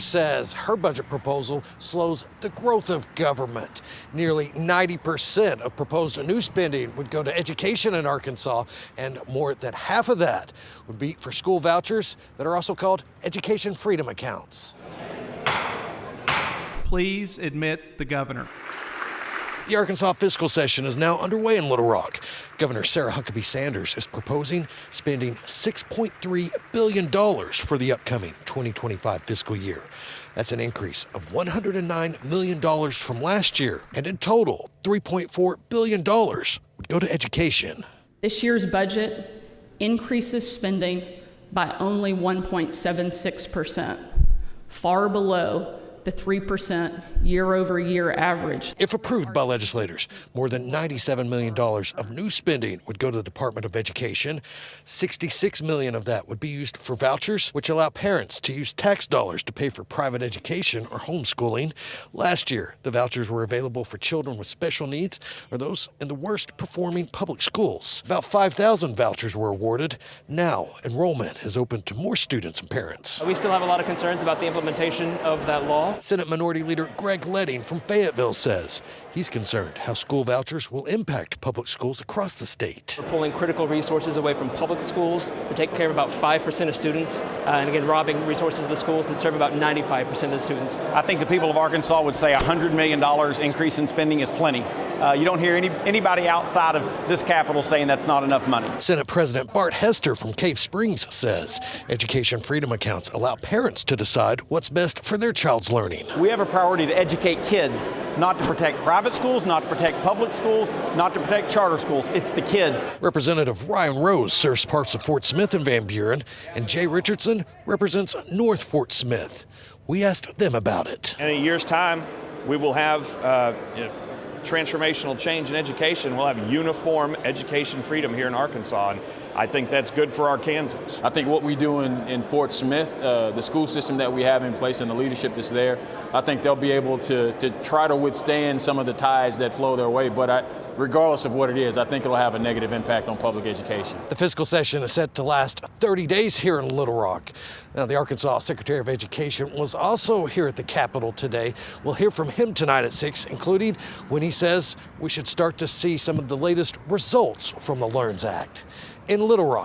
says her budget proposal slows the growth of government. Nearly 90% of proposed new spending would go to education in Arkansas, and more than half of that would be for school vouchers that are also called education freedom accounts. Please admit the governor. The Arkansas fiscal session is now underway in Little Rock. Governor Sarah Huckabee Sanders is proposing spending $6.3 billion for the upcoming 2025 fiscal year. That's an increase of $109 million from last year. And in total, $3.4 billion would go to education. This year's budget increases spending by only 1.76%, far below the 3% year-over-year average. If approved by legislators, more than $97 million of new spending would go to the Department of Education. $66 million of that would be used for vouchers, which allow parents to use tax dollars to pay for private education or homeschooling. Last year, the vouchers were available for children with special needs or those in the worst performing public schools. About 5,000 vouchers were awarded. Now, enrollment is open to more students and parents. We still have a lot of concerns about the implementation of that law. Senate Minority Leader Greg Leding from Fayetteville says he's concerned how school vouchers will impact public schools across the state. We're pulling critical resources away from public schools to take care of about 5% of students, and again, robbing resources of the schools that serve about 95% of the students. I think the people of Arkansas would say $100 million increase in spending is plenty. You don't hear anybody outside of this Capitol saying that's not enough money. Senate President Bart Hester from Cave Springs says education freedom accounts allow parents to decide what's best for their child's learning. We have a priority to educate kids, not to protect private schools, not to protect public schools, not to protect charter schools. It's the kids. Representative Ryan Rose serves parts of Fort Smith and Van Buren, and Jay Richardson represents North Fort Smith. We asked them about it. In a year's time, we will have transformational change in education. We'll have uniform education freedom here in Arkansas, and I think that's good for Arkansans. I think what we do in Fort Smith, the school system that we have in place and the leadership that's there, I think they'll be able to try to withstand some of the tides that flow their way. But regardless of what it is, I think it'll have a negative impact on public education. The fiscal session is set to last 30 days here in Little Rock. Now, the Arkansas Secretary of Education was also here at the Capitol today. We'll hear from him tonight at 6, including when he says we should start to see some of the latest results from the LEARNS Act. In Little Rock,